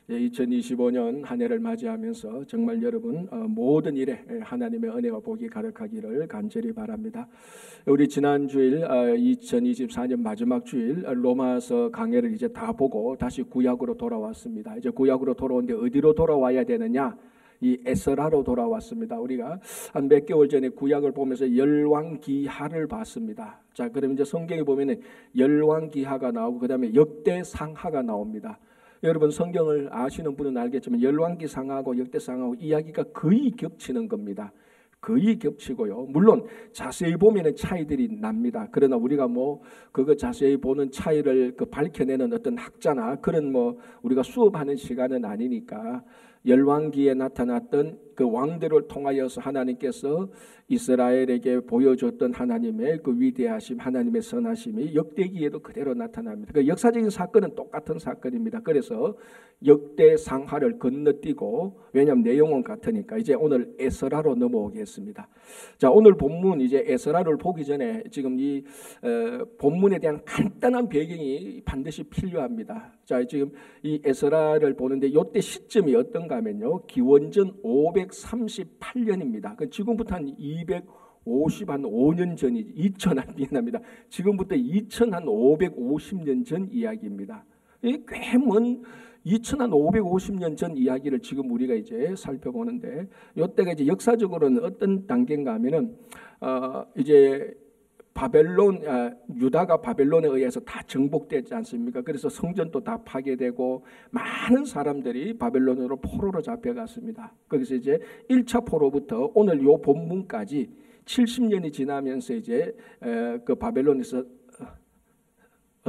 2025년 한 해를 맞이하면서 정말 여러분 모든 일에 하나님의 은혜와 복이 가득하기를 간절히 바랍니다. 우리 지난 주일 2024년 마지막 주일 로마서 강해를 이제 다 보고 다시 구약으로 돌아왔습니다. 이제 구약으로 돌아오는데 어디로 돌아와야 되느냐? 이 에스라로 돌아왔습니다. 우리가 한 몇 개월 전에 구약을 보면서 열왕기하를 봤습니다. 자, 그럼 이제 성경에 보면은 열왕기하가 나오고 그다음에 역대상하가 나옵니다. 여러분 성경을 아시는 분은 알겠지만 열왕기상하고 역대상하고 이야기가 거의 겹치는 겁니다. 거의 겹치고요. 물론 자세히 보면은 차이들이 납니다. 그러나 우리가 그거 자세히 보는 차이를 밝혀내는 어떤 학자나 그런 우리가 수업하는 시간은 아니니까 열왕기에 나타났던 그 왕들을 통하여서 하나님께서 이스라엘에게 보여줬던 하나님의 그 위대하심, 하나님의 선하심이 역대기에도 그대로 나타납니다. 그 역사적인 사건은 똑같은 사건입니다. 그래서 역대상하를 건너뛰고, 왜냐하면 내용은 같으니까 이제 오늘 에스라로 넘어오겠습니다. 자, 오늘 본문 이제 에스라를 보기 전에 지금 이 본문에 대한 간단한 배경이 반드시 필요합니다. 자, 지금 이 에스라를 보는데 이때 시점이 어떤가 하면요, 기원전 538년입니다. 그 지금부터 한 255년 전이 2000한 미안합니다. 지금부터 2550년 전 이야기입니다. 꽤 먼 2550년 전 이야기를 지금 우리가 이제 살펴보는데, 이때가 이제 역사적으로는 어떤 단계인가 하면은 이제 유다가 바벨론에 의해서 다 정복되지 않습니까? 그래서 성전도 다 파괴되고 많은 사람들이 바벨론으로 포로로 잡혀갔습니다. 거기서 이제 1차 포로부터 오늘 요 본문까지 70년이 지나면서 이제 그 바벨론에서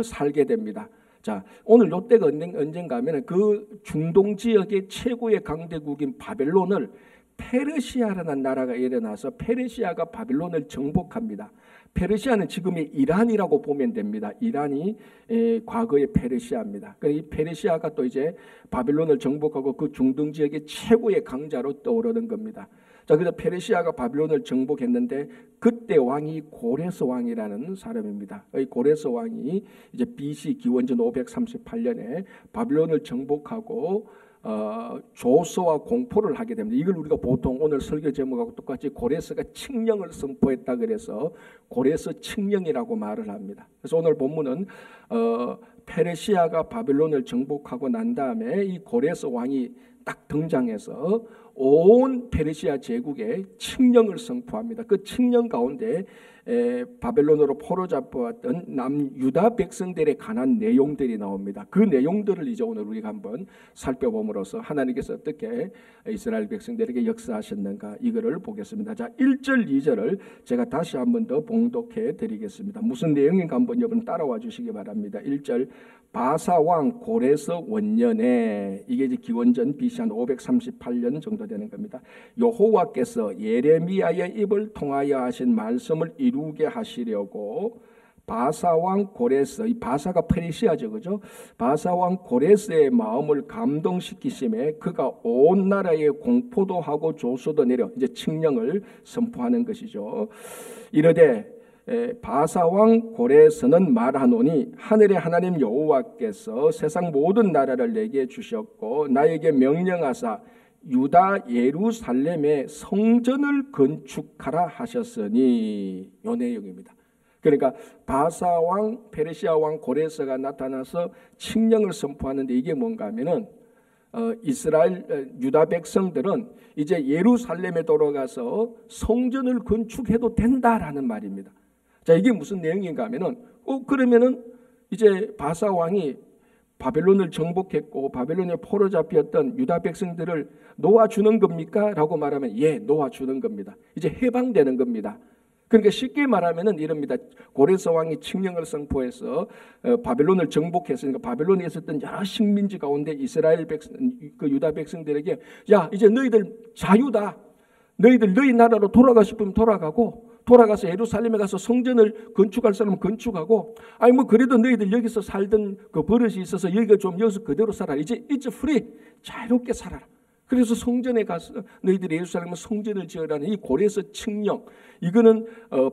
살게 됩니다. 자, 오늘 요때가 언젠가 하면 그 중동 지역의 최고의 강대국인 바벨론을 페르시아라는 나라가 일어나서 페르시아가 바벨론을 정복합니다. 페르시아는 지금의 이란이라고 보면 됩니다. 이란이 과거의 페르시아입니다. 이 페르시아가 또 이제 바벨론을 정복하고 그 중동 지역의 최고의 강자로 떠오르는 겁니다. 자, 그래서 페르시아가 바벨론을 정복했는데 그때 왕이 고레스 왕이라는 사람입니다. 이 고레스 왕이 이제 BC 기원전 538년에 바벨론을 정복하고 조소와 공포를 하게 됩니다. 이걸 우리가 보통 오늘 설교 제목하고 똑같이 고레스가 칙령을 선포했다 그래서 고레스 칙령이라고 말을 합니다. 그래서 오늘 본문은 페르시아가 바벨론을 정복하고 난 다음에 이 고레스 왕이 딱 등장해서 온 페르시아 제국에 칙령을 선포합니다. 그 칙령 가운데 바벨론으로 포로 잡혀왔던 남유다 백성들에 관한 내용들이 나옵니다. 그 내용들을 이제 오늘 우리가 한번 살펴봄으로써 하나님께서 어떻게 이스라엘 백성들에게 역사하셨는가 이거를 보겠습니다. 자, 1절 2절을 제가 다시 한번 더 봉독해 드리겠습니다. 무슨 내용인가 한번 여러분 따라와 주시기 바랍니다. 1절 바사왕 고레스 원년에, 이게 이제 기원전 BC 한 538년 정도 되는 겁니다. 여호와께서 예레미야의 입을 통하여 하신 말씀을 이루게 하시려고 바사왕 고레스, 이 바사가 페르시아죠, 그죠? 바사왕 고레스의 마음을 감동시키심에 그가 온 나라에 공포도 하고 조소도 내려 이제 칙령을 선포하는 것이죠. 이르되 바사왕 고레스는 말하노니 하늘의 하나님 여호와께서 세상 모든 나라를 내게 주셨고 나에게 명령하사 유다 예루살렘에 성전을 건축하라 하셨으니, 요 내용입니다. 그러니까 바사왕 페르시아 왕 고레스가 나타나서 칙령을 선포하는데 이게 뭔가 하면은 이스라엘 유다 백성들은 이제 예루살렘에 돌아가서 성전을 건축해도 된다라는 말입니다. 자, 이게 무슨 내용인가 하면은 그러면은 이제 바사 왕이 바벨론을 정복했고 바벨론에 포로 잡혔던 유다 백성들을 놓아주는 겁니까? 라고 말하면 예, 놓아주는 겁니다. 이제 해방되는 겁니다. 그러니까 쉽게 말하면은 이럽니다. 고레스 왕이 칙령을 선포해서 바벨론을 정복했으니까 바벨론에 있었던 여러 식민지 가운데 이스라엘 백성, 그 유다 백성들에게 야, 이제 너희들 자유다. 너희들 너희 나라로 돌아가고 싶으면 돌아가서 예루살렘에 가서 성전을 건축할 사람은 건축하고, 아니 그래도 너희들 여기서 살던 그 버릇이 있어서 여기서 그대로 살아라. 이제 it's free, 자유롭게 살아라. 그래서 성전에 가서 너희들이 예루살렘은 성전을 지으라는 이 고레스 칙령, 이거는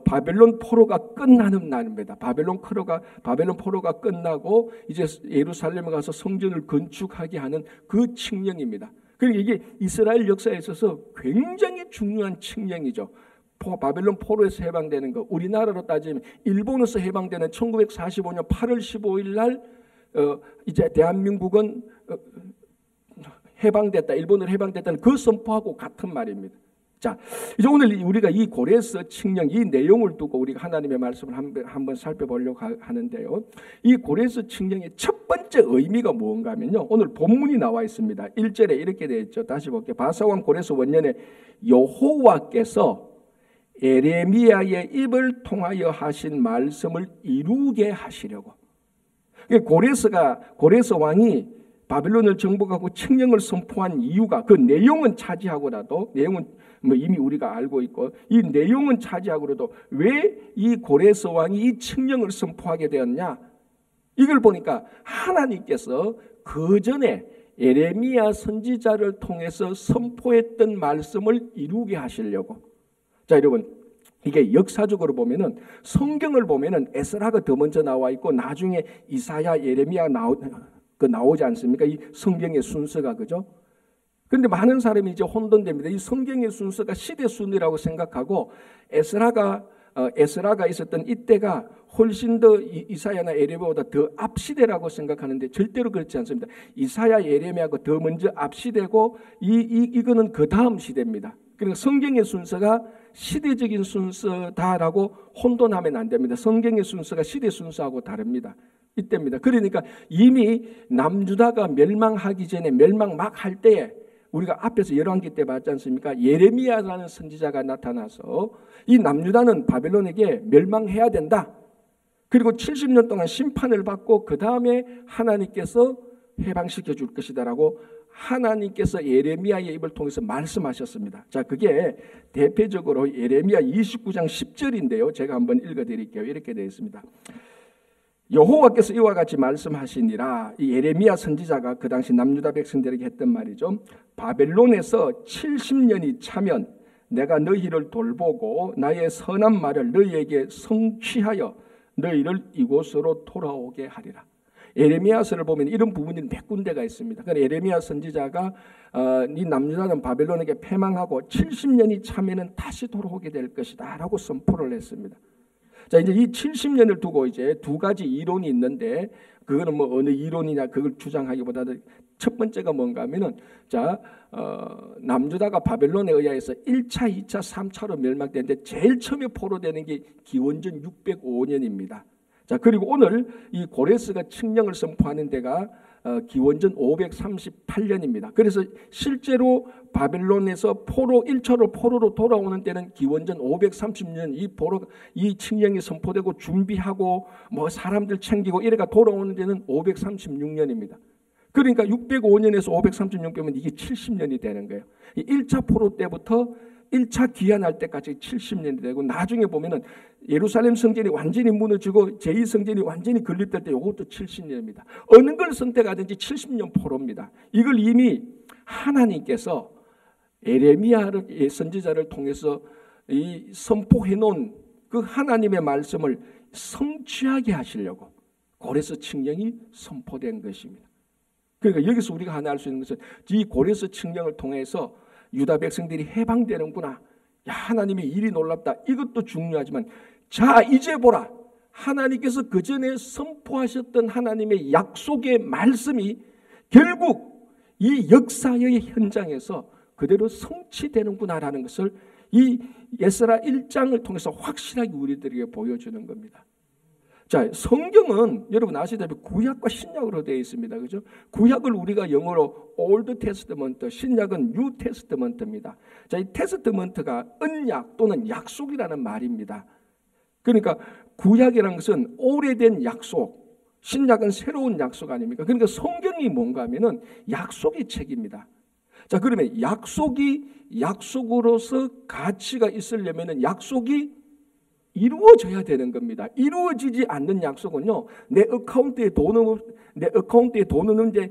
바벨론 포로가 끝나는 날입니다. 바벨론 포로가 끝나고 이제 예루살렘에 가서 성전을 건축하게 하는 그 칙령입니다. 그리고 이게 이스라엘 역사에 있어서 굉장히 중요한 칙령이죠. 바벨론 포로에서 해방되는 거, 우리나라로 따지면 일본에서 해방되는 1945년 8월 15일 날 이제 대한민국은 해방됐다, 일본으로 해방됐다는 그 선포하고 같은 말입니다. 자, 이제 오늘 우리가 이 고레스 칙령, 이 내용을 두고 우리가 하나님의 말씀을 한번 살펴보려고 하는데요. 이 고레스 칙령의 첫 번째 의미가 무엇인가 하면요, 오늘 본문이 나와 있습니다. 1절에 이렇게 되어 있죠. 다시 볼게요. 바사왕 고레스 원년에 여호와께서 에레미야의 입을 통하여 하신 말씀을 이루게 하시려고. 고레스 왕이 바벨론을 정복하고 칙령을 선포한 이유가, 그 내용은 차지하고라도, 내용은 뭐 이미 우리가 알고 있고, 이 내용은 차지하고라도 왜 이 고레스 왕이 이 칙령을 선포하게 되었냐? 이걸 보니까 하나님께서 그 전에 에레미야 선지자를 통해서 선포했던 말씀을 이루게 하시려고. 자, 여러분, 이게 역사적으로 보면은, 성경을 보면은 에스라가 더 먼저 나와 있고 나중에 이사야, 예레미야 나오지 않습니까? 이 성경의 순서가, 그죠? 근데 많은 사람이 이제 혼돈됩니다. 이 성경의 순서가 시대 순위라고 생각하고 에스라가 있었던 이때가 훨씬 더 이사야나 예레미야보다 더 앞시대라고 생각하는데 절대로 그렇지 않습니다. 이사야, 예레미야가 더 먼저 앞시대고 이거는 그 다음 시대입니다. 그러니까 성경의 순서가 시대적인 순서다라고 혼돈하면 안 됩니다. 성경의 순서가 시대 순서하고 다릅니다. 이때입니다. 그러니까 이미 남유다가 멸망하기 전에, 멸망 막 할 때에 우리가 앞에서 열왕기 때 봤지 않습니까? 예레미야라는 선지자가 나타나서 이 남유다는 바벨론에게 멸망해야 된다. 그리고 70년 동안 심판을 받고 그 다음에 하나님께서 해방시켜 줄 것이다라고 하나님께서 예레미야의 입을 통해서 말씀하셨습니다. 자, 그게 대표적으로 예레미야 29장 10절인데요. 제가 한번 읽어드릴게요. 이렇게 되어 있습니다. 여호와께서 이와 같이 말씀하시니라. 이 예레미야 선지자가 그 당시 남유다 백성들에게 했던 말이죠. 바벨론에서 70년이 차면 내가 너희를 돌보고 나의 선한 말을 너희에게 성취하여 너희를 이곳으로 돌아오게 하리라. 예레미야서를 보면 이런 부분이 몇 군데가 있습니다. 그러니까 예레미야 선지자가 이 남유다는 바벨론에게 패망하고 70년이 차면은 다시 돌아오게 될 것이다라고 선포를 했습니다. 자, 이제 이 70년을 두고 이제 두 가지 이론이 있는데, 그거는 뭐 어느 이론이냐 그걸 주장하기보다는 첫 번째가 뭔가 하면은, 자, 남유다가 바벨론에 의해서 1차, 2차, 3차로 멸망되는데 제일 처음에 포로되는 게 기원전 605년입니다. 자, 그리고 오늘 이 고레스가 칙령을 선포하는 데가 기원전 538년입니다. 그래서 실제로 바벨론에서 1차로 포로로 돌아오는 때는 기원전 530년 이 칙령이 선포되고 준비하고 뭐 사람들 챙기고 이래가 돌아오는 데는 536년입니다. 그러니까 605년에서 536년이면 이게 70년이 되는 거예요. 이 1차 포로 때부터 1차 귀환할 때까지 70년이 되고, 나중에 보면은 예루살렘 성전이 완전히 무너지고 제2성전이 완전히 건립될 때 이것도 70년입니다. 어느 걸 선택하든지 70년 포로입니다. 이걸 이미 하나님께서 에레미야의 선지자를 통해서 이 선포해 놓은 그 하나님의 말씀을 성취하게 하시려고 고레스 칙령이 선포된 것입니다. 그러니까 여기서 우리가 하나 알 수 있는 것은 이 고레스 칙령을 통해서 유다 백성들이 해방되는구나. 야, 하나님의 일이 놀랍다. 이것도 중요하지만, 자, 이제 보라. 하나님께서 그 전에 선포하셨던 하나님의 약속의 말씀이 결국 이 역사의 현장에서 그대로 성취되는구나라는 것을 이 에스라 1장을 통해서 확실하게 우리들에게 보여주는 겁니다. 자, 성경은 여러분 아시다시피 구약과 신약으로 되어 있습니다. 그죠? 구약을 우리가 영어로 올드 테스트먼트, 신약은 뉴 테스트먼트입니다. 자, 이 테스트먼트가 언약 또는 약속이라는 말입니다. 그러니까 구약이라는 것은 오래된 약속, 신약은 새로운 약속 아닙니까? 그러니까 성경이 뭔가 하면은 약속의 책입니다. 자, 그러면 약속으로서 가치가 있으려면은 약속이 이루어져야 되는 겁니다. 이루어지지 않는 약속은요, 내 어카운트에 돈 없는데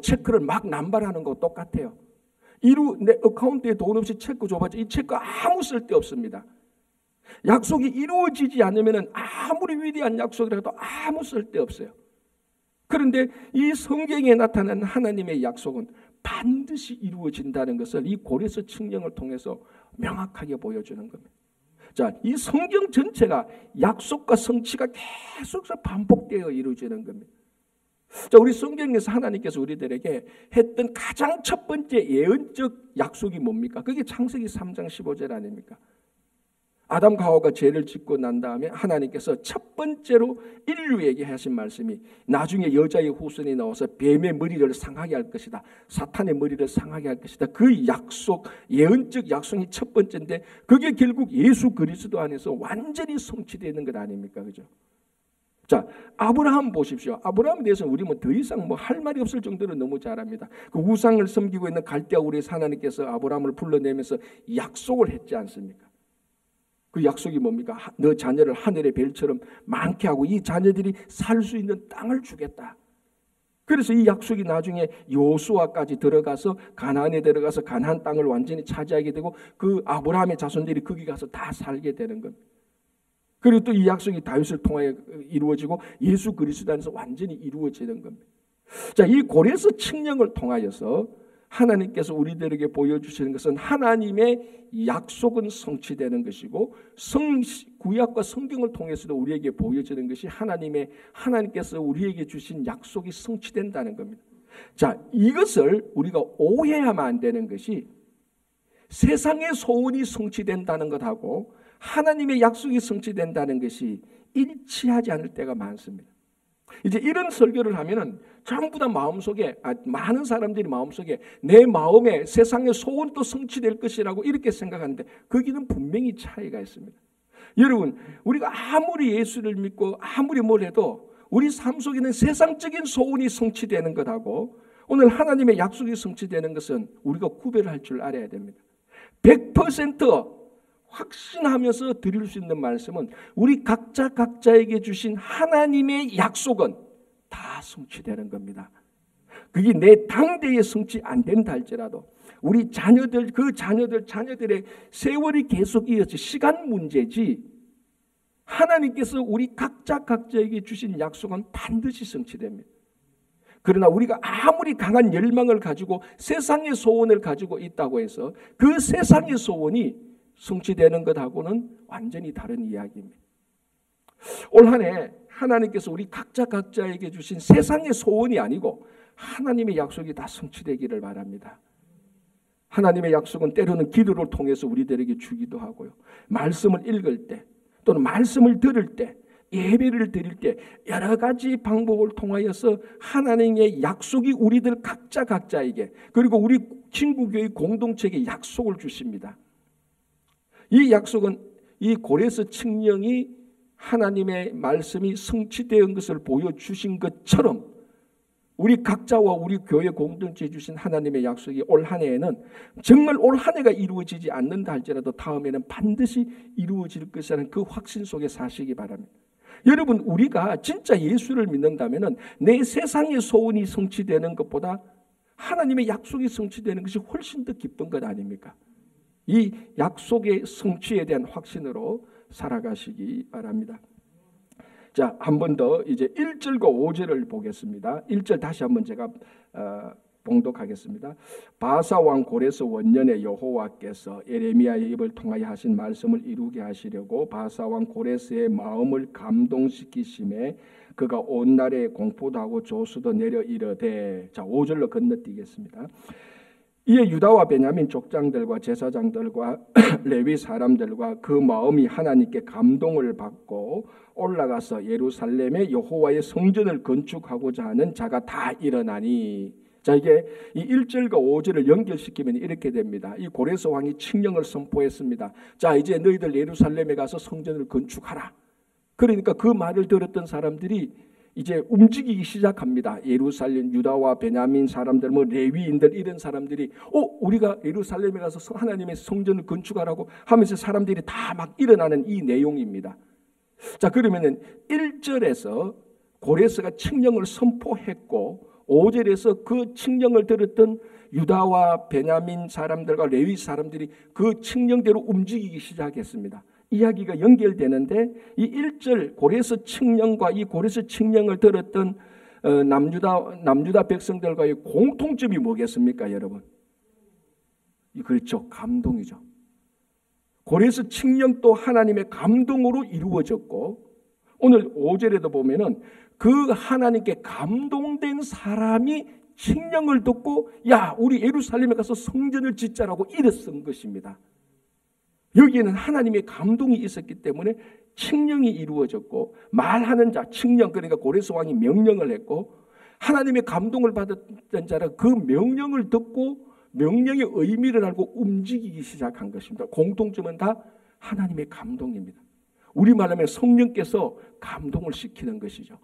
체크를 막 남발하는 거 똑같아요. 내 어카운트에 돈 없이 체크 줘봤자 이 체크 아무 쓸데 없습니다. 약속이 이루어지지 않으면 아무리 위대한 약속이라도 아무 쓸데 없어요. 그런데 이 성경에 나타난 하나님의 약속은 반드시 이루어진다는 것을 이 고레스 칙령을 통해서 명확하게 보여주는 겁니다. 자, 이 성경 전체가 약속과 성취가 계속해서 반복되어 이루어지는 겁니다. 자, 우리 성경에서 하나님께서 우리들에게 했던 가장 첫 번째 예언적 약속이 뭡니까? 그게 창세기 3장 15절 아닙니까? 아담과 하와가 죄를 짓고 난 다음에 하나님께서 첫 번째로 인류에게 하신 말씀이 나중에 여자의 후손이 나와서 뱀의 머리를 상하게 할 것이다. 사탄의 머리를 상하게 할 것이다. 그 약속, 예언적 약속이 첫 번째인데 그게 결국 예수 그리스도 안에서 완전히 성취되는 것 아닙니까? 그죠? 자, 아브라함 보십시오. 아브라함에 대해서 우리는 더 이상 할 말이 없을 정도로 너무 잘 압니다. 그 우상을 섬기고 있는 갈대아 우리의 하나님께서 아브라함을 불러내면서 약속을 했지 않습니까? 그 약속이 뭡니까? 너 자녀를 하늘의 별처럼 많게 하고 이 자녀들이 살 수 있는 땅을 주겠다. 그래서 이 약속이 나중에 여호수아까지 들어가서 가나안에 들어가서 가나안 땅을 완전히 차지하게 되고 그 아브라함의 자손들이 거기 가서 다 살게 되는 겁니다. 그리고 또 이 약속이 다윗을 통하여 이루어지고 예수 그리스도 안에서 완전히 이루어지는 겁니다. 자, 이 고레스 칙령을 통하여서 하나님께서 우리들에게 보여주시는 것은 하나님의 약속은 성취되는 것이고 구약과 성경을 통해서도 우리에게 보여지는 것이 하나님께서 우리에게 주신 약속이 성취된다는 겁니다. 자, 이것을 우리가 오해하면 안 되는 것이 세상의 소원이 성취된다는 것하고 하나님의 약속이 성취된다는 것이 일치하지 않을 때가 많습니다. 이제 이런 설교를 하면은 전부 다 마음속에 많은 사람들이 마음속에 내 마음에 세상의 소원도 성취될 것이라고 이렇게 생각하는데 거기는 분명히 차이가 있습니다. 여러분, 우리가 아무리 예수를 믿고 아무리 뭘 해도 우리 삶 속에는 세상적인 소원이 성취되는 것하고 오늘 하나님의 약속이 성취되는 것은 우리가 구별할 줄 알아야 됩니다. 100% 확신하면서 드릴 수 있는 말씀은 우리 각자에게 주신 하나님의 약속은 다 성취되는 겁니다. 그게 내 당대에 성취 안 된다 할지라도 우리 자녀들의 세월이 계속 이어져 시간 문제지 하나님께서 우리 각자에게 주신 약속은 반드시 성취됩니다. 그러나 우리가 아무리 강한 열망을 가지고 세상의 소원을 가지고 있다고 해서 그 세상의 소원이 성취되는 것하고는 완전히 다른 이야기입니다. 올 한 해 하나님께서 우리 각자에게 주신 세상의 소원이 아니고 하나님의 약속이 다 성취되기를 바랍니다. 하나님의 약속은 때로는 기도를 통해서 우리들에게 주기도 하고요. 말씀을 읽을 때 또는 말씀을 들을 때 예배를 드릴 때 여러 가지 방법을 통하여서 하나님의 약속이 우리들 각자에게 그리고 우리 친구교회 공동체에게 약속을 주십니다. 이 약속은 이 고레스 칙령이 하나님의 말씀이 성취된 것을 보여주신 것처럼 우리 각자와 우리 교회 공동체에 주신 하나님의 약속이 올 한 해에는 정말 올 한 해가 이루어지지 않는다 할지라도 다음에는 반드시 이루어질 것이라는 그 확신 속에 사시기 바랍니다. 여러분, 우리가 진짜 예수를 믿는다면 내 세상의 소원이 성취되는 것보다 하나님의 약속이 성취되는 것이 훨씬 더 기쁜 것 아닙니까? 이 약속의 성취에 대한 확신으로 살아가시기 바랍니다. 자, 한 번 더 이제 1절과 5절을 보겠습니다. 1절 다시 한번 제가 봉독하겠습니다. 바사 왕 고레스 원년에 여호와께서 예레미야의 입을 통하여 하신 말씀을 이루게 하시려고 바사 왕 고레스의 마음을 감동시키심에 그가 온 나라에 공포도 하고 조수도 내려 이르되. 자, 5절로 건너뛰겠습니다. 이에 유다와 베냐민 족장들과 제사장들과 레위 사람들과 그 마음이 하나님께 감동을 받고 올라가서 예루살렘에 여호와의 성전을 건축하고자 하는 자가 다 일어나니. 자, 이게 이 1절과 5절을 연결시키면 이렇게 됩니다. 이 고레스 왕이 칙령을 선포했습니다. 자, 이제 너희들 예루살렘에 가서 성전을 건축하라. 그러니까 그 말을 들었던 사람들이 이제 움직이기 시작합니다. 예루살렘, 유다와 베냐민 사람들, 레위인들 이런 사람들이 우리가 예루살렘에 가서 하나님의 성전을 건축하라고 하면서 사람들이 다 막 일어나는 이 내용입니다. 자, 그러면은 1절에서 고레스가 칙령을 선포했고 5절에서 그 칙령을 들었던 유다와 베냐민 사람들과 레위 사람들이 그 칙령대로 움직이기 시작했습니다. 이야기가 연결되는데 이 1절 고레스 칙령과 이 고레스 칙령을 들었던 남유다 백성들과의 공통점이 뭐겠습니까, 여러분? 그렇죠. 감동이죠. 고레스 칙령도 하나님의 감동으로 이루어졌고, 오늘 5절에도 보면은 그 하나님께 감동된 사람이 칙령을 듣고 야, 우리 예루살렘에 가서 성전을 짓자라고 일어선 것입니다. 여기에는 하나님의 감동이 있었기 때문에 칙령이 이루어졌고, 말하는 자, 칙령, 그러니까 고레스 왕이 명령을 했고, 하나님의 감동을 받았던 자는 그 명령을 듣고 명령의 의미를 알고 움직이기 시작한 것입니다. 공통점은 다 하나님의 감동입니다. 우리말로 하면 성령께서 감동을 시키는 것이죠.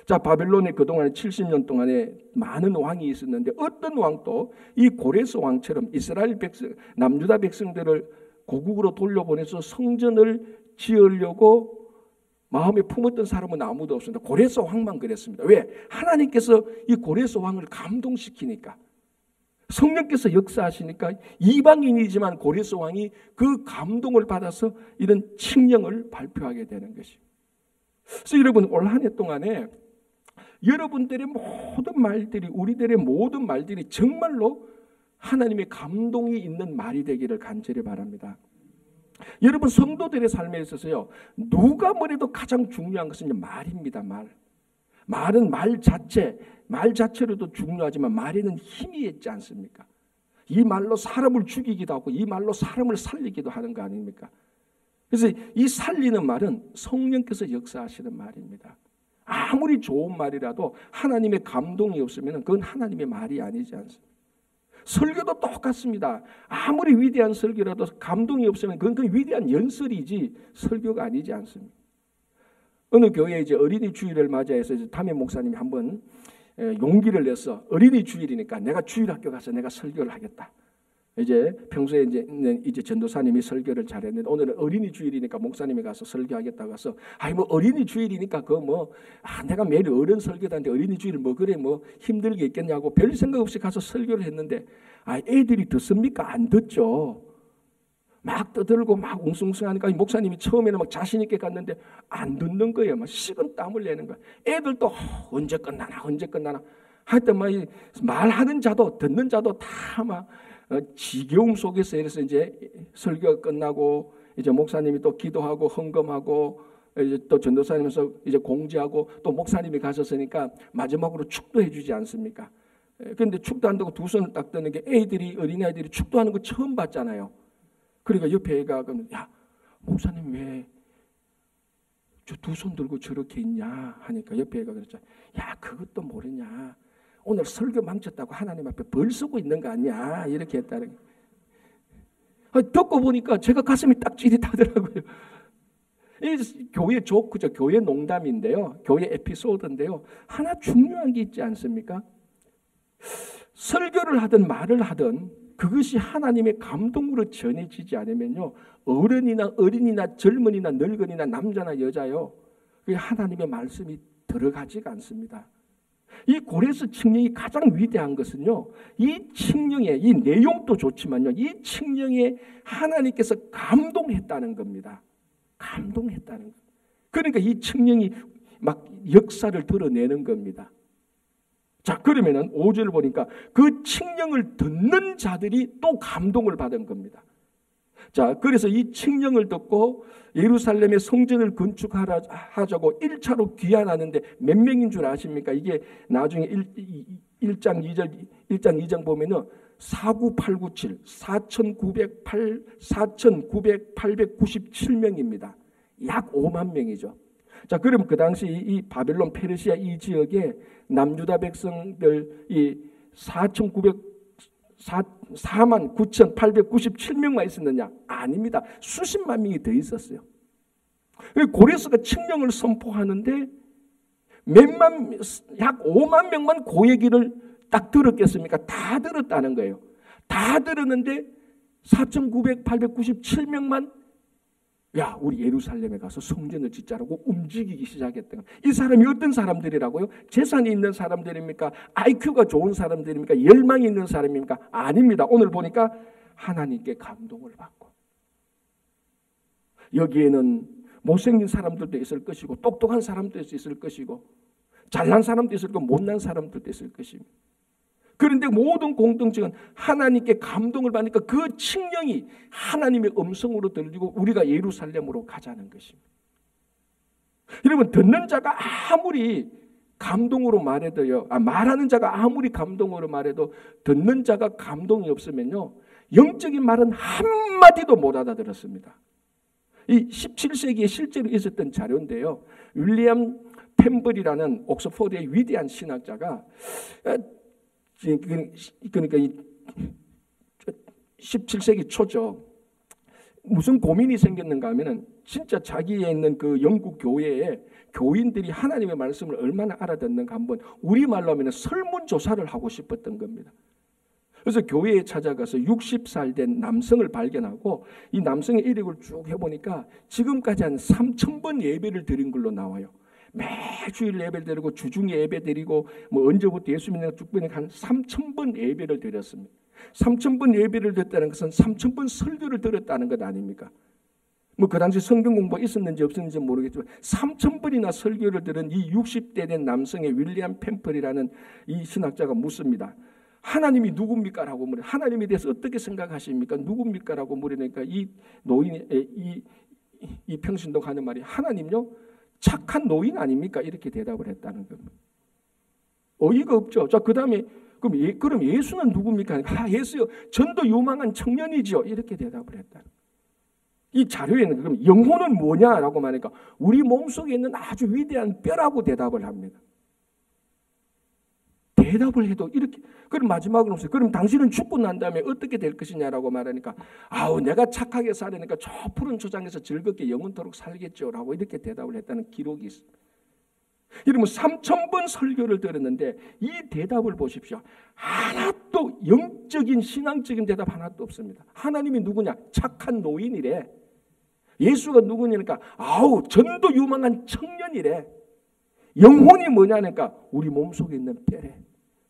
자, 바벨론에 그동안 70년 동안에 많은 왕이 있었는데 어떤 왕도 이 고레스 왕처럼 이스라엘 백성, 남유다 백성들을 고국으로 돌려보내서 성전을 지으려고 마음에 품었던 사람은 아무도 없습니다. 고레스 왕만 그랬습니다. 왜? 하나님께서 이 고레스 왕을 감동시키니까, 성령께서 역사하시니까 이방인이지만 고레스 왕이 그 감동을 받아서 이런 칙령을 발표하게 되는 것입니다. 그래서 여러분, 올 한 해 동안에 여러분들의 모든 말들이, 우리들의 모든 말들이 정말로 하나님의 감동이 있는 말이 되기를 간절히 바랍니다. 여러분, 성도들의 삶에 있어서요, 누가 뭐래도 가장 중요한 것은 말입니다. 말은 말 자체로도 중요하지만 말에는 힘이 있지 않습니까? 이 말로 사람을 죽이기도 하고 이 말로 사람을 살리기도 하는 거 아닙니까? 그래서 이 살리는 말은 성령께서 역사하시는 말입니다. 아무리 좋은 말이라도 하나님의 감동이 없으면 그건 하나님의 말이 아니지 않습니까? 설교도 똑같습니다. 아무리 위대한 설교라도 감동이 없으면 그건 위대한 연설이지 설교가 아니지 않습니까? 어느 교회에 이제 어린이 주일을 맞이해서 담임 목사님이 한번 용기를 내서 어린이 주일이니까 내가 주일학교 가서 내가 설교를 하겠다. 이제 평소에 이제 전도사님이 설교를 잘했는데 오늘은 어린이 주일이니까 목사님이 가서 설교하겠다고 해서 뭐 어린이 주일이니까 내가 매일 어른 설교하는데 어린이 주일 그래 힘들게 있겠냐고 별 생각 없이 가서 설교를 했는데 애들이 듣습니까? 안 듣죠. 막 떠들고 막 웅숭숭하니까 목사님이 처음에는 막 자신 있게 갔는데 안 듣는 거예요. 막 식은 땀을 내는 거예요. 애들도 언제 끝나나 하여튼 말하는 자도 듣는 자도 다 막 지겨움 속에서 이래서 이제 설교가 끝나고 이제 목사님이 또 기도하고 헌금하고 이제 또 전도사님에서 이제 공지하고 또 목사님이 가셨으니까 마지막으로 축도해 주지 않습니까? 그런데 축도한다고 두 손을 딱 드는 게 어린아이들이 축도하는 거 처음 봤잖아요. 그러니까 옆에 애가 야, 목사님 왜 저 두 손 들고 저렇게 있냐 하니까 옆에 애가 그랬죠. 야, 그것도 모르냐. 오늘 설교 망쳤다고 하나님 앞에 벌 쓰고 있는 거 아니야. 이렇게 했다는 거예요. 듣고 보니까 제가 가슴이 딱 찌릿하더라고요. 이 교회 조크죠. 교회 농담인데요. 교회 에피소드인데요. 하나 중요한 게 있지 않습니까? 설교를 하든 말을 하든 그것이 하나님의 감동으로 전해지지 않으면요, 어른이나 젊은이나 늙은이나 남자나 여자요, 그게 하나님의 말씀이 들어가지가 않습니다. 이 고레스 칙령이 가장 위대한 것은요, 이 칙령의 이 내용도 좋지만요, 이 칙령에 하나님께서 감동했다는 겁니다. 감동했다는 것. 그러니까 이 칙령이 막 역사를 드러내는 겁니다. 자, 그러면은 5절을 보니까 그 칙령을 듣는 자들이 또 감동을 받은 겁니다. 자, 그래서 이 칙령을 듣고 예루살렘의 성전을 건축하자고 1차로 귀환하는데 몇 명인 줄 아십니까? 이게 나중에 1장 2장 보면은 49897, 4,997명입니다. 약 5만 명이죠. 자, 그럼 그 당시 이 바벨론 페르시아 이 지역에 남유다 백성들 이 49,897명만 있었느냐? 아닙니다. 수십만 명이 더 있었어요. 고레스가 칙령을 선포하는데 약 5만 명만 그 얘기를 딱 들었겠습니까? 다 들었다는 거예요. 다 들었는데 4,997명만 야, 우리 예루살렘에 가서 성전을 짓자라고 움직이기 시작했던 거예요. 이 사람이 어떤 사람들이라고요? 재산이 있는 사람들입니까? IQ가 좋은 사람들입니까? 열망이 있는 사람입니까? 아닙니다. 오늘 보니까 하나님께 감동을 받고, 여기에는 못생긴 사람들도 있을 것이고 똑똑한 사람도 있을 것이고 잘난 사람도 있을 거고 못난 사람들도 있을 것입니다. 그런데 모든 공동체는 하나님께 감동을 받으니까 그 칙령이 하나님의 음성으로 들리고 우리가 예루살렘으로 가자는 것입니다. 여러분, 듣는 자가 아무리 감동으로 말해도요, 말하는 자가 아무리 감동으로 말해도 듣는 자가 감동이 없으면요, 영적인 말은 한마디도 못 알아들었습니다. 이 17세기에 실제로 있었던 자료인데요, 윌리엄 펜벌이라는 옥스포드의 위대한 신학자가, 그러니까 17세기 초죠, 무슨 고민이 생겼는가 하면은 진짜 자기에 있는 그 영국 교회에 교인들이 하나님의 말씀을 얼마나 알아듣는가 한번 우리말로 하면 설문조사를 하고 싶었던 겁니다. 그래서 교회에 찾아가서 60살 된 남성을 발견하고 이 남성의 이력을 쭉 해보니까 지금까지 한 3,000번 예배를 드린 걸로 나와요. 매주일 예배를 드리고 주중에 예배 드리고 뭐 언제부터 예수 믿는 쭉 보니까 한 3,000번 예배를 드렸습니다. 3,000번 예배를 드렸다는 것은 3,000번 설교를 들었다는 것 아닙니까? 뭐 그 당시 성경 공부가 있었는지 없었는지 모르겠지만 3,000번이나 설교를 들은 이 60대 된 남성의 윌리엄 펜펄이라는 이 신학자가 묻습니다. 하나님이 누굽니까? 라고 물어요. 하나님에 대해서 어떻게 생각하십니까? 누굽니까? 라고 물으니까 이 노인이 이 평신도가 하는 말이, 하나님요? 착한 노인 아닙니까? 이렇게 대답을 했다는 겁니다. 어이가 없죠. 자, 그다음에 그럼 예수는 누굽니까? 예수요, 전도 유망한 청년이죠. 이렇게 대답을 했다는 거예요. 이 자료에는 그럼 영혼은 뭐냐라고 말하니까 우리 몸속에 있는 아주 위대한 뼈라고 대답을 합니다. 대답을 해도 이렇게, 그럼 마지막으로 없어요. 그럼 당신은 죽고 난 다음에 어떻게 될 것이냐라고 말하니까, 내가 착하게 살으니까 저 푸른 초장에서 즐겁게 영원토록 살겠죠라고 이렇게 대답을 했다는 기록이 있습니다. 이러면 3,000번 설교를 들었는데 이 대답을 보십시오. 하나도 영적인 신앙적인 대답 하나도 없습니다. 하나님이 누구냐? 착한 노인이래. 예수가 누구냐니까 전도 유망한 청년이래. 영혼이 뭐냐니까 우리 몸속에 있는 뼈래.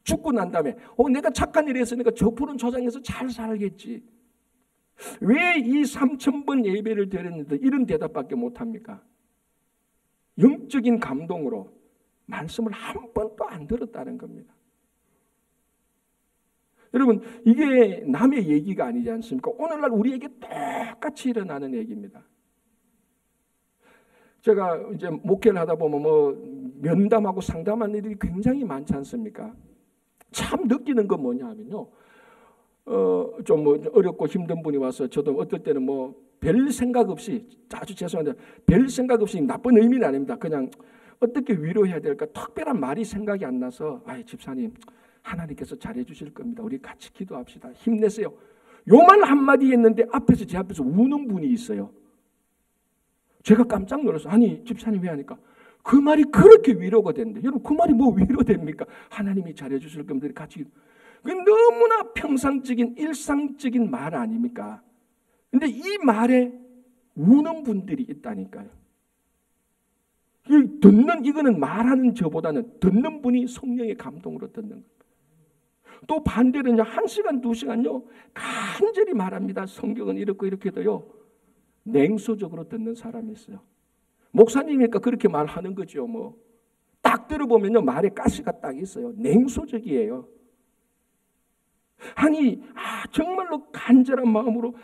죽고 난 다음에 내가 착한 일을 했으니까 저 푸른 초장에서 잘 살겠지. 왜 이 3,000번 예배를 드렸는데 이런 대답밖에 못합니까? 영적인 감동으로 말씀을 한 번도 안 들었다는 겁니다. 여러분, 이게 남의 얘기가 아니지 않습니까? 오늘날 우리에게 똑같이 일어나는 얘기입니다. 제가 이제 목회를 하다 보면 면담하고 상담하는 일이 굉장히 많지 않습니까? 참 느끼는 건 뭐냐 하면요, 좀 어렵고 힘든 분이 와서 저도 어떨 때는 별 생각 없이, 아주 죄송한데 별 생각 없이, 나쁜 의미는 아닙니다. 그냥 어떻게 위로해야 될까 특별한 말이 생각이 안 나서, 집사님 하나님께서 잘해 주실 겁니다. 우리 같이 기도합시다. 힘내세요. 요 말 한마디 했는데 제 앞에서 우는 분이 있어요. 제가 깜짝 놀랐어요. 아니 집사님 왜 하니까 그 말이 그렇게 위로가 되는데, 여러분 그 말이 뭐 위로됩니까? 하나님이 잘해 주실 겁니다. 같이. 너무나 평상적인 일상적인 말 아닙니까? 근데 이 말에 우는 분들이 있다니까요. 이거는 말하는 저보다는 듣는 분이 성령의 감동으로 듣는 겁니다. 또 반대로는요, 1시간, 2시간요 간절히 말합니다. 성경은 이렇고 이렇게 해도요 냉소적으로 듣는 사람이 있어요. 목사님이니까 그렇게 말하는 거죠. 딱 들어보면요 말에 가시가 딱 있어요. 냉소적이에요. 아니 정말로 간절한 마음으로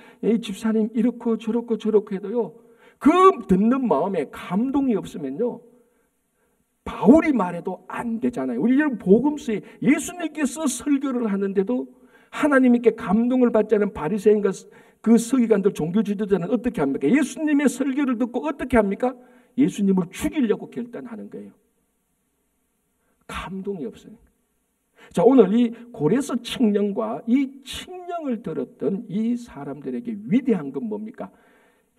집사님 이렇고 저렇고 해도요, 그 듣는 마음에 감동이 없으면요 바울이 말해도 안 되잖아요. 우리 복음서에 예수님께서 설교를 하는데도 하나님께 감동을 받지 않은 바리새인과 그 서기관들, 종교 지도자는 어떻게 합니까? 예수님의 설교를 듣고 어떻게 합니까? 예수님을 죽이려고 결단하는 거예요. 감동이 없어요. 자, 오늘 이 고레스 칙령과 이 칙령을 들었던 이 사람들에게 위대한 건 뭡니까?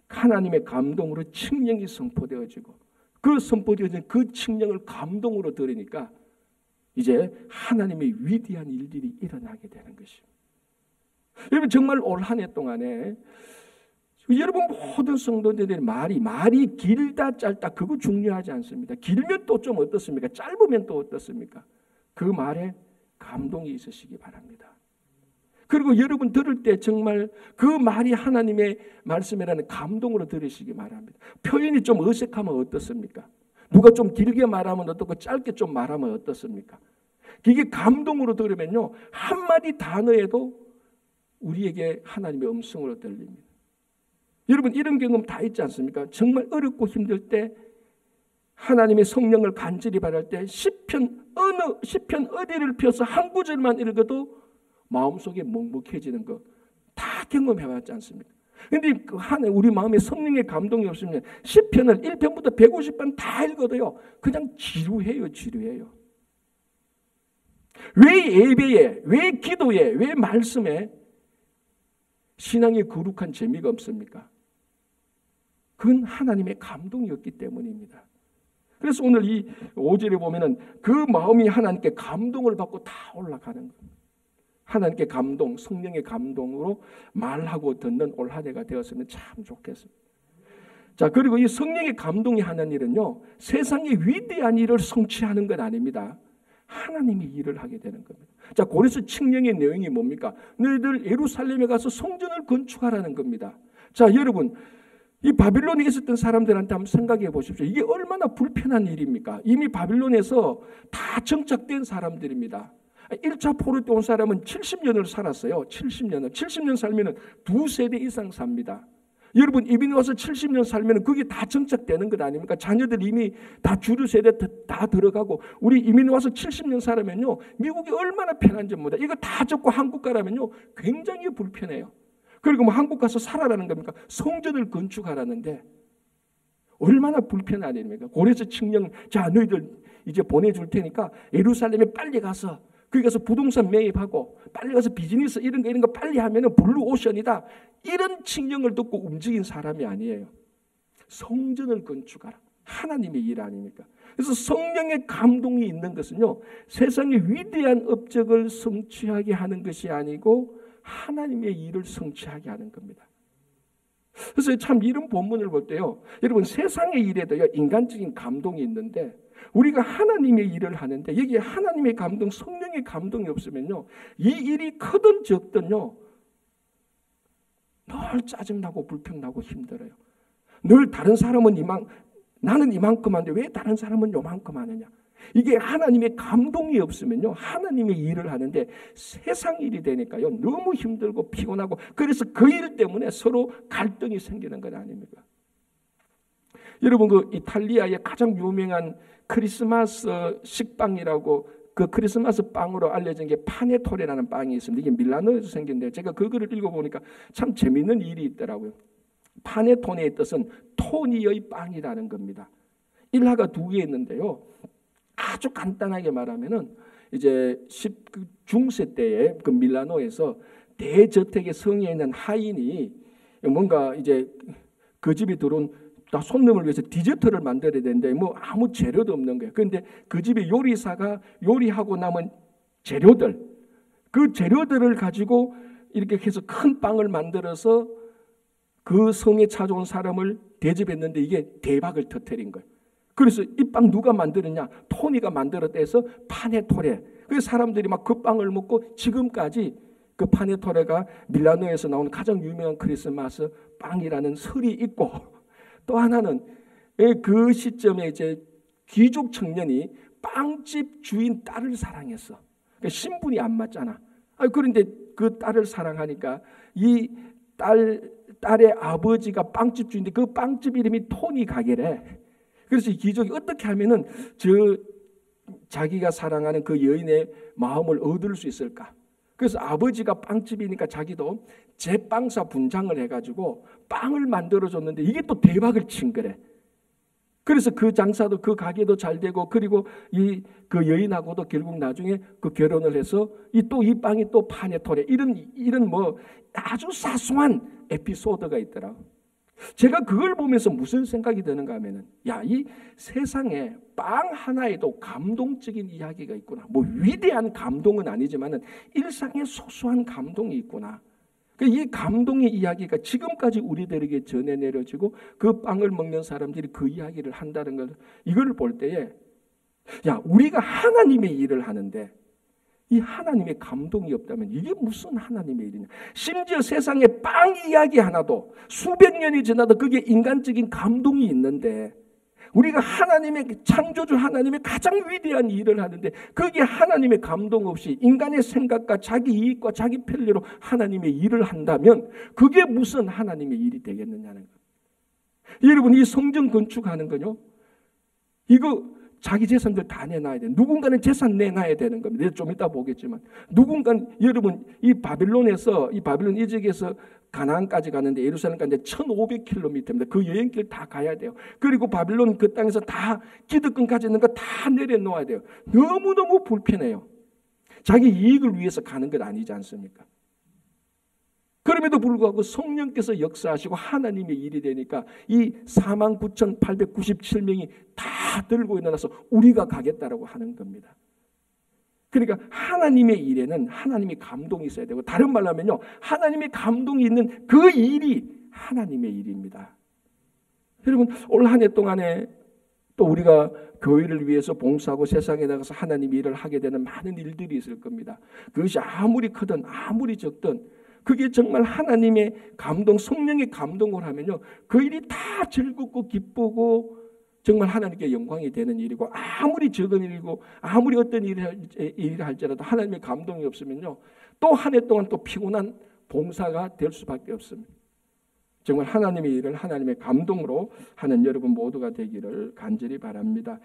하나님의 감동으로 칙령이 선포되어지고, 그 선포되어진 그 칙령을 감동으로 들으니까 이제 하나님의 위대한 일들이 일어나게 되는 것입니다. 여러분, 정말 올 한 해 동안에 여러분 모든 성도들의 말이 길다 짧다 그거 중요하지 않습니다. 길면 또 좀 어떻습니까? 짧으면 또 어떻습니까? 그 말에 감동이 있으시기 바랍니다. 그리고 여러분 들을 때 정말 그 말이 하나님의 말씀이라는 감동으로 들으시기 바랍니다. 표현이 좀 어색하면 어떻습니까? 누가 좀 길게 말하면 어떻고 짧게 좀 말하면 어떻습니까? 이게 감동으로 들으면요 한마디 단어에도 우리에게 하나님의 음성으로 들립니다. 여러분 이런 경험 다 있지 않습니까? 정말 어렵고 힘들 때 하나님의 성령을 간절히 바랄 때 시편 어디를 펴서 한 구절만 읽어도 마음속에 먹먹해지는 거 다 경험해봤지 않습니까? 그런데 우리 마음에 성령의 감동이 없으면 시편을 1편부터 150번 다 읽어도요 그냥 지루해요. 왜 예배에, 왜 기도에, 왜 말씀에 신앙의 거룩한 재미가 없습니까? 그건 하나님의 감동이었기 때문입니다. 그래서 오늘 이 5절에 보면은 그 마음이 하나님께 감동을 받고 다 올라가는 겁니다. 하나님께 감동, 성령의 감동으로 말하고 듣는 올 한 해가 되었으면 참 좋겠습니다. 자, 그리고 이 성령의 감동이 하는 일은요, 세상의 위대한 일을 성취하는 건 아닙니다. 하나님이 일을 하게 되는 겁니다. 자, 고린도 칙령의 내용이 뭡니까? 너희들 예루살렘에 가서 성전을 건축하라는 겁니다. 자, 여러분, 이 바빌론에 있었던 사람들한테 한번 생각해 보십시오. 이게 얼마나 불편한 일입니까? 이미 바빌론에서 다 정착된 사람들입니다. 1차 포로 때 온 사람은 70년을 살았어요. 70년 살면 두 세대 이상 삽니다. 여러분 이민 와서 70년 살면 그게 다 정착되는 것 아닙니까? 자녀들 이미 다 주류 세대 다 들어가고 우리 이민 와서 70년 살면요 미국이 얼마나 편한지 모르다. 이거 다 접고 한국 가라면요 굉장히 불편해요. 그리고 뭐 한국 가서 살아라는 겁니까? 성전을 건축하라는데 얼마나 불편한 일입니까? 고레스 칙령 자 너희들 이제 보내줄 테니까 예루살렘에 빨리 가서 거기 가서 부동산 매입하고 빨리 가서 비즈니스 이런 거 빨리 하면은 블루오션이다. 이런 칙령을 듣고 움직인 사람이 아니에요. 성전을 건축하라. 하나님의 일 아닙니까? 그래서 성령의 감동이 있는 것은요. 세상의 위대한 업적을 성취하게 하는 것이 아니고 하나님의 일을 성취하게 하는 겁니다. 그래서 참 이런 본문을 볼 때요. 여러분 세상의 일에도요. 인간적인 감동이 있는데 우리가 하나님의 일을 하는데 여기에 하나님의 감동, 성령의 감동이 없으면요. 이 일이 크든 적든요. 늘 짜증나고 불평나고 힘들어요. 늘 다른 사람은 나는 이만큼 하는데 왜 다른 사람은 요만큼 하느냐. 이게 하나님의 감동이 없으면요. 하나님의 일을 하는데 세상 일이 되니까요. 너무 힘들고 피곤하고 그래서 그 일 때문에 서로 갈등이 생기는 것 아닙니까? 여러분 그 이탈리아의 가장 유명한 크리스마스 식빵이라고 그 크리스마스 빵으로 알려진 게 파네토레라는 빵이 있습니다. 이게 밀라노에서 생긴데요. 제가 그거를 읽어보니까 참 재미있는 일이 있더라고요. 파네토네의 뜻은 토니의 빵이라는 겁니다. 일화가 두 개 있는데요. 아주 간단하게 말하면은 이제 중세 때에 그 밀라노에서 대저택의 성에 있는 하인이 뭔가 이제 그 집에 들어온 손님을 위해서 디저트를 만들어야 되는데 뭐 아무 재료도 없는 거예요. 그런데 그 집에 요리사가 요리하고 남은 재료들 그 재료들을 가지고 이렇게 해서 큰 빵을 만들어서 그 성에 찾아온 사람을 대접했는데 이게 대박을 터뜨린 거예요. 그래서 이 빵 누가 만들었냐? 토니가 만들었다 해서 파네토레. 그래서 사람들이 막 그 빵을 먹고 지금까지 그 파네토레가 밀라노에서 나오는 가장 유명한 크리스마스 빵이라는 설이 있고 또 하나는 그 시점에 이제 귀족 청년이 빵집 주인 딸을 사랑했어. 그러니까 신분이 안 맞잖아. 그런데 그 딸을 사랑하니까 이 딸의 아버지가 빵집 주인인데 그 빵집 이름이 토니 가게래. 그래서 이 귀족이 어떻게 하면은 자기가 사랑하는 그 여인의 마음을 얻을 수 있을까? 그래서 아버지가 빵집이니까 자기도 제빵사 분장을 해가지고 빵을 만들어줬는데 이게 또 대박을 친 거래. 그래서 그 장사도 그 가게도 잘 되고 그리고 그 여인하고도 결국 나중에 그 결혼을 해서 이 빵이 또 파네토레 이런 뭐 아주 사소한 에피소드가 있더라고. 제가 그걸 보면서 무슨 생각이 드는가 하면은 이 세상에 빵 하나에도 감동적인 이야기가 있구나. 뭐 위대한 감동은 아니지만은 일상의 소소한 감동이 있구나. 이 감동의 이야기가 지금까지 우리들에게 전해 내려지고 그 빵을 먹는 사람들이 그 이야기를 한다는 걸, 이걸 볼 때에 우리가 하나님의 일을 하는데 이 하나님의 감동이 없다면 이게 무슨 하나님의 일이냐. 심지어 세상에 빵 이야기 하나도 수백 년이 지나도 그게 인간적인 감동이 있는데, 우리가 하나님의 창조주 하나님의 가장 위대한 일을 하는데 그게 하나님의 감동 없이 인간의 생각과 자기 이익과 자기 편리로 하나님의 일을 한다면 그게 무슨 하나님의 일이 되겠느냐는 거예요. 여러분, 이 성전 건축하는 거요, 이거 자기 재산들 다 내놔야 돼. 누군가는 재산 내놔야 되는 겁니다. 좀 이따 보겠지만, 누군가는, 여러분, 이 바빌론 이적에서 가나안까지 가는데, 예루살렘 가는데 1500km입니다. 그 여행길 다 가야 돼요. 그리고 바빌론 그 땅에서 다 기득권까지 있는 거 다 내려놓아야 돼요. 너무너무 불편해요. 자기 이익을 위해서 가는 것 아니지 않습니까? 그럼에도 불구하고 성령께서 역사하시고 하나님의 일이 되니까 이 49,897명이 다 들고 일어나서 우리가 가겠다라고 하는 겁니다. 그러니까 하나님의 일에는 하나님의 감동이 있어야 되고, 다른 말로 하면요, 하나님의 감동이 있는 그 일이 하나님의 일입니다. 여러분, 올 한 해 동안에 또 우리가 교회를 위해서 봉사하고 세상에 나가서 하나님의 일을 하게 되는 많은 일들이 있을 겁니다. 그것이 아무리 크든 아무리 적든 그게 정말 하나님의 감동, 성령의 감동을 하면요, 그 일이 다 즐겁고 기쁘고 정말 하나님께 영광이 되는 일이고, 아무리 적은 일이고 아무리 어떤 일을 할지라도 하나님의 감동이 없으면요, 또 한 해 동안 또 피곤한 봉사가 될 수밖에 없습니다. 정말 하나님의 일을 하나님의 감동으로 하는 여러분 모두가 되기를 간절히 바랍니다.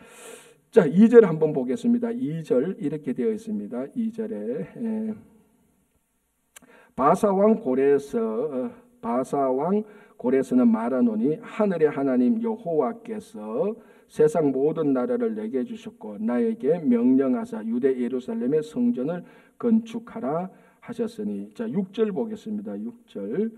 자, 2절 한번 보겠습니다. 2절 이렇게 되어 있습니다. 2절에 바사왕 고레스는 말하노니, 하늘의 하나님 여호와께서 세상 모든 나라를 내게 주셨고 나에게 명령하사 유대 예루살렘의 성전을 건축하라 하셨으니. 자, 6절 보겠습니다. 6절.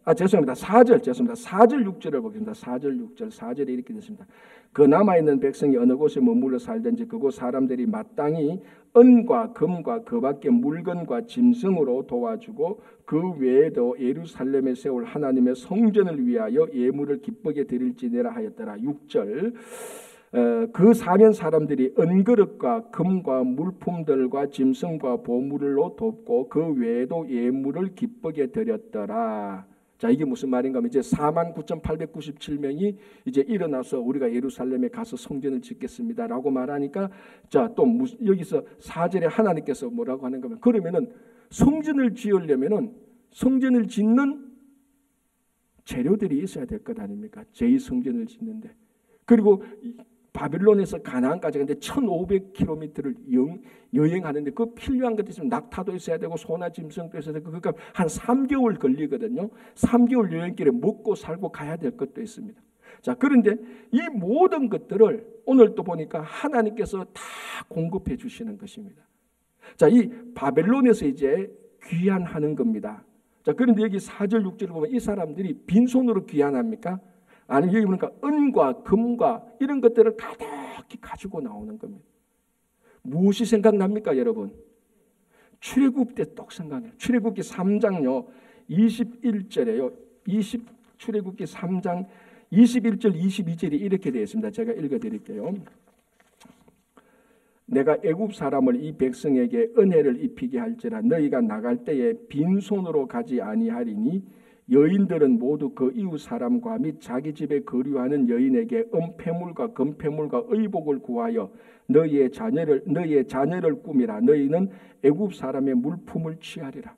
4절 6절을 보겠습니다. 4절에 이렇게 됐습니다. 그 남아있는 백성이 어느 곳에 머물러 살든지 그곳 사람들이 마땅히 은과 금과 그 밖의 물건과 짐승으로 도와주고, 그 외에도 예루살렘에 세울 하나님의 성전을 위하여 예물을 기쁘게 드릴지니라 하였더라. 6절. 그 사면 사람들이 은그릇과 금과 물품들과 짐승과 보물로 돕고 그 외에도 예물을 기쁘게 드렸더라. 자, 이게 무슨 말인가 하면, 이제 49,897명이 이제 일어나서 우리가 예루살렘에 가서 성전을 짓겠습니다라고 말하니까, 자, 또 여기서 4절에 하나님께서 뭐라고 하는가 하면, 그러면은 성전을 지으려면은 성전을 짓는 재료들이 있어야 될 것 아닙니까? 제2성전을 짓는데. 그리고 바빌론에서 가나안까지 가는데 1500km를 여행하는데 그 필요한 것도 있으면 낙타도 있어야 되고 소나 짐승도 있어야 되고, 그러니까 한 3개월 걸리거든요. 3개월 여행길에 먹고 살고 가야 될 것도 있습니다. 자, 그런데 이 모든 것들을 오늘 또 보니까 하나님께서 다 공급해 주시는 것입니다. 자, 이 바벨론에서 이제 귀환하는 겁니다. 자, 그런데 여기 4절 6절을 보면 이 사람들이 빈손으로 귀환합니까? 아니, 여기 보니까 은과 금과 이런 것들을 가득히 가지고 나오는 겁니다. 무엇이 생각납니까, 여러분? 출애굽 때 똑 생각해요. 출애굽기 3장요 21절에요. 출애굽기 3장 21절 22절이 이렇게 되어 있습니다. 제가 읽어드릴게요. 내가 애굽 사람을 이 백성에게 은혜를 입히게 할지라 너희가 나갈 때에 빈손으로 가지 아니하리니, 여인들은 모두 그 이웃 사람과 및 자기 집에 거류하는 여인에게 은폐물과 금폐물과 의복을 구하여 너희의 자녀를 꾸미라. 너희는 애굽 사람의 물품을 취하리라.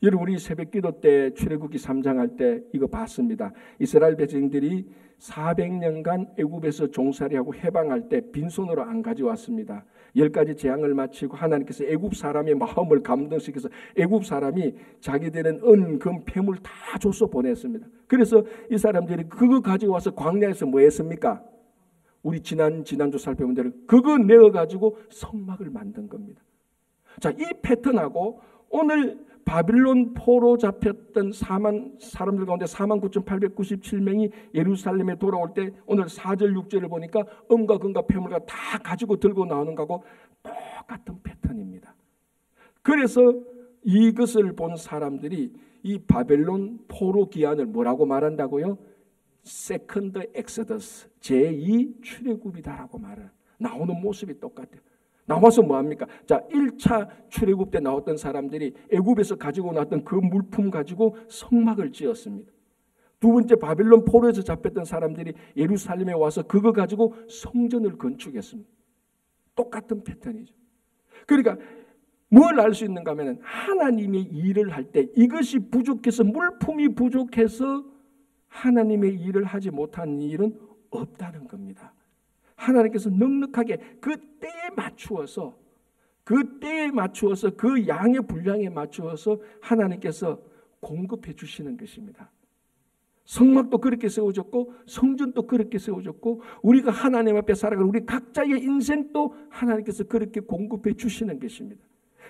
여러분, 우리 새벽기도 때 출애굽기 3장 할 때 이거 봤습니다. 이스라엘 백성들이 400년간 애굽에서 종살이하고 해방할 때 빈손으로 안 가져왔습니다. 10가지 재앙을 마치고 하나님께서 애굽 사람의 마음을 감동시켜서 애굽 사람이 자기들은 은, 금, 폐물 다 줘서 보냈습니다. 그래서 이 사람들이 그거 가져와서 광야에서 뭐 했습니까? 우리 지난주 살펴본 대로 그거 내어가지고 성막을 만든 겁니다. 자, 이 패턴하고 오늘 바빌론 포로 잡혔던 사람들 가운데 49,897명이 예루살렘에 돌아올 때 오늘 4절 6절을 보니까 은과 금과 폐물과 다 가지고 들고 나오는 거하고 똑같은 패턴입니다. 그래서 이것을 본 사람들이 이 바벨론 포로 기한을 뭐라고 말한다고요? 세컨드 엑소더스, 제2 출애굽이다라고 말을. 나오는 모습이 똑같아요. 나와서 뭐합니까? 자, 1차 출애굽 때 나왔던 사람들이 애굽에서 가지고 나왔던 그 물품 가지고 성막을 지었습니다. 두 번째 바벨론 포로에서 잡혔던 사람들이 예루살렘에 와서 그거 가지고 성전을 건축했습니다. 똑같은 패턴이죠. 그러니까 뭘 알 수 있는가 하면 하나님의 일을 할 때 이것이 부족해서, 물품이 부족해서 하나님의 일을 하지 못하는 일은 없다는 겁니다. 하나님께서 넉넉하게 그 때에 맞추어서 그 양의 분량에 맞추어서 하나님께서 공급해 주시는 것입니다. 성막도 그렇게 세워졌고 성전도 그렇게 세워졌고 우리가 하나님 앞에 살아가는 우리 각자의 인생도 하나님께서 그렇게 공급해 주시는 것입니다.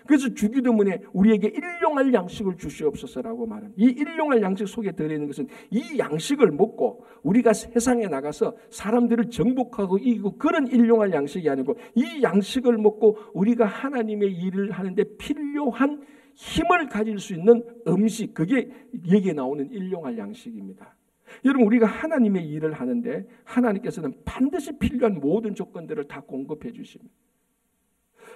그래서 주기도문에 우리에게 일용할 양식을 주시옵소서라고 말합니다. 이 일용할 양식 속에 들어있는 것은 이 양식을 먹고 우리가 세상에 나가서 사람들을 정복하고 이기고 그런 일용할 양식이 아니고 이 양식을 먹고 우리가 하나님의 일을 하는데 필요한 힘을 가질 수 있는 음식, 그게 여기에 나오는 일용할 양식입니다. 여러분, 우리가 하나님의 일을 하는데 하나님께서는 반드시 필요한 모든 조건들을 다 공급해 주십니다.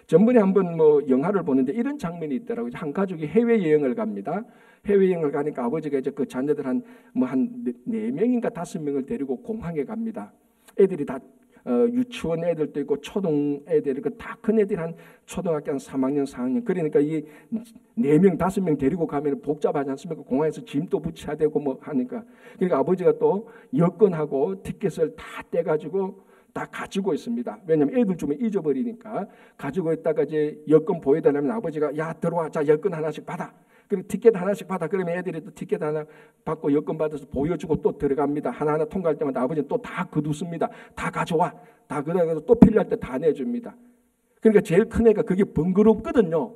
전번에 한번 영화를 보는데 이런 장면이 있더라고요. 한 가족이 해외여행을 갑니다. 해외여행을 가니까 아버지가 이제 그 자녀들 한 4명인가 5명을 데리고 공항에 갑니다. 애들이 다 유치원 애들도 있고 초등 애들 있고 다 큰 애들이 한 초등학교 한 3학년 4학년 그러니까 이 4명 5명 데리고 가면 복잡하지 않습니까? 공항에서 짐도 붙여야 되고 뭐 하니까 그러니까 아버지가 또 여권하고 티켓을 다 떼가지고 다 가지고 있습니다. 왜냐하면 애들 주면 잊어버리니까 가지고 있다가 이제 여권 보여달라면 아버지가 야 들어와, 자 여권 하나씩 받아. 그리고 티켓 하나씩 받아. 그러면 애들이 또 티켓 하나 받고 여권 받아서 보여주고 또 들어갑니다. 하나하나 통과할 때마다 아버지는 또 다 거두습니다. 다 가져와. 다 그래가지고 또 필요할 때 다 내줍니다. 그러니까 제일 큰 애가 그게 번거롭거든요.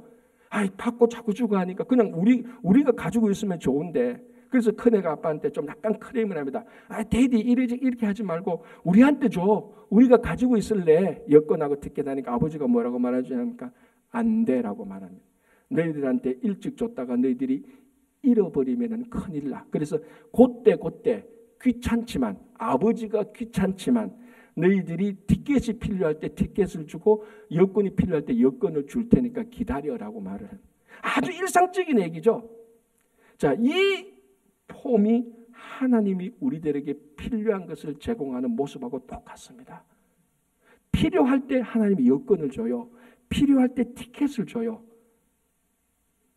아이 받고 자꾸 주고 하니까 그냥 우리가 가지고 있으면 좋은데. 그래서 큰애가 아빠한테 좀 약간 크레임을 합니다. 아, 데이디 이렇게 하지 말고 우리한테 줘. 우리가 가지고 있을래. 여권하고 티켓 하니까 아버지가 뭐라고 말하지 않습니까? 안 돼라고 말합니다. 너희들한테 일찍 줬다가 너희들이 잃어버리면 큰일 나. 그래서 그때 귀찮지만 아버지가 귀찮지만 너희들이 티켓이 필요할 때 티켓을 주고 여권이 필요할 때 여권을 줄 테니까 기다려라고 말을 합니다. 아주 일상적인 얘기죠. 자, 이 폼이 하나님이 우리들에게 필요한 것을 제공하는 모습하고 똑같습니다. 필요할 때 하나님이 여권을 줘요. 필요할 때 티켓을 줘요.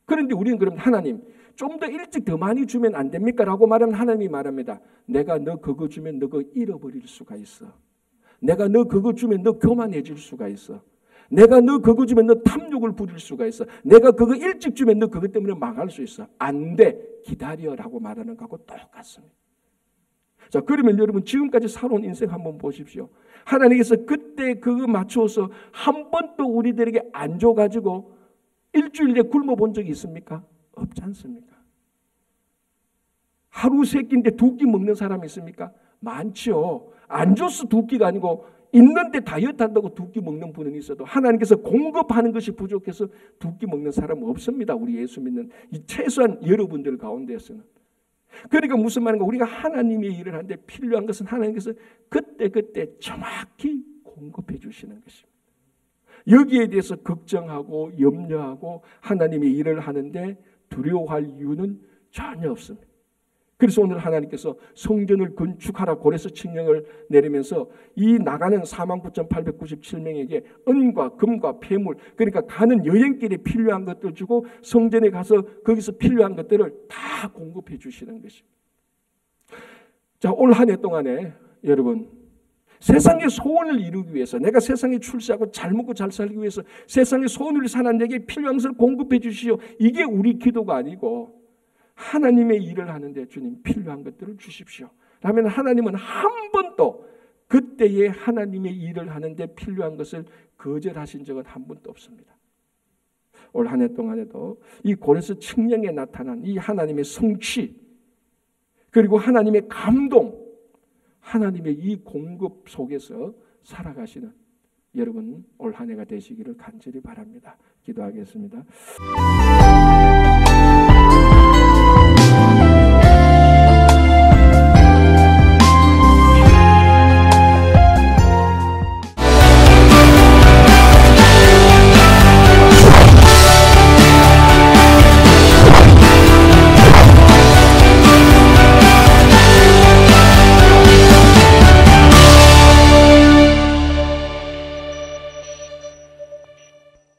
그런데 우리는 그럼 하나님 좀 더 일찍 더 많이 주면 안 됩니까? 라고 말하면 하나님이 말합니다. 내가 너 그거 주면 너 그거 잃어버릴 수가 있어. 내가 너 그거 주면 너 교만해질 수가 있어. 내가 너 그거 주면 너 탐욕을 부릴 수가 있어. 내가 그거 일찍 주면 너 그것 때문에 망할 수 있어. 안 돼. 기다려라고 말하는 거하고 똑같습니다. 자, 그러면 여러분 지금까지 살아온 인생 한번 보십시오. 하나님께서 그때 그거 맞춰서 한 번도 우리들에게 안 줘가지고 일주일에 굶어 본 적이 있습니까? 없지 않습니까? 하루 세 끼인데 2끼 먹는 사람이 있습니까? 많죠. 안 줘서 2끼가 아니고 있는데 다이어트 한다고 2끼 먹는 분은 있어도 하나님께서 공급하는 것이 부족해서 2끼 먹는 사람은 없습니다. 우리 예수 믿는 최소한 여러분들 가운데에서는. 그러니까 무슨 말인가? 우리가 하나님의 일을 하는데 필요한 것은 하나님께서 그때 정확히 공급해 주시는 것입니다. 여기에 대해서 걱정하고 염려하고 하나님의 일을 하는데 두려워할 이유는 전혀 없습니다. 그래서 오늘 하나님께서 성전을 건축하라 고레스 칙령을 내리면서 이 나가는 49,897명에게 은과 금과 폐물, 그러니까 가는 여행길에 필요한 것들 주고 성전에 가서 거기서 필요한 것들을 다 공급해 주시는 것입니다. 자, 올 한 해 동안에 여러분 세상의 소원을 이루기 위해서 내가 세상에 출세하고 잘 먹고 잘 살기 위해서 세상의 소원을 사는 내게 필요한 것을 공급해 주시오. 이게 우리 기도가 아니고 하나님의 일을 하는데 주님 필요한 것들을 주십시오. 라면 하나님은 한 번도 그때에 하나님의 일을 하는데 필요한 것을 거절하신 적은 한 번도 없습니다. 올 한 해 동안에도 이 고레스 칙령에 나타난 이 하나님의 성취 그리고 하나님의 감동 하나님의 이 공급 속에서 살아가시는 여러분 올 한 해가 되시기를 간절히 바랍니다. 기도하겠습니다.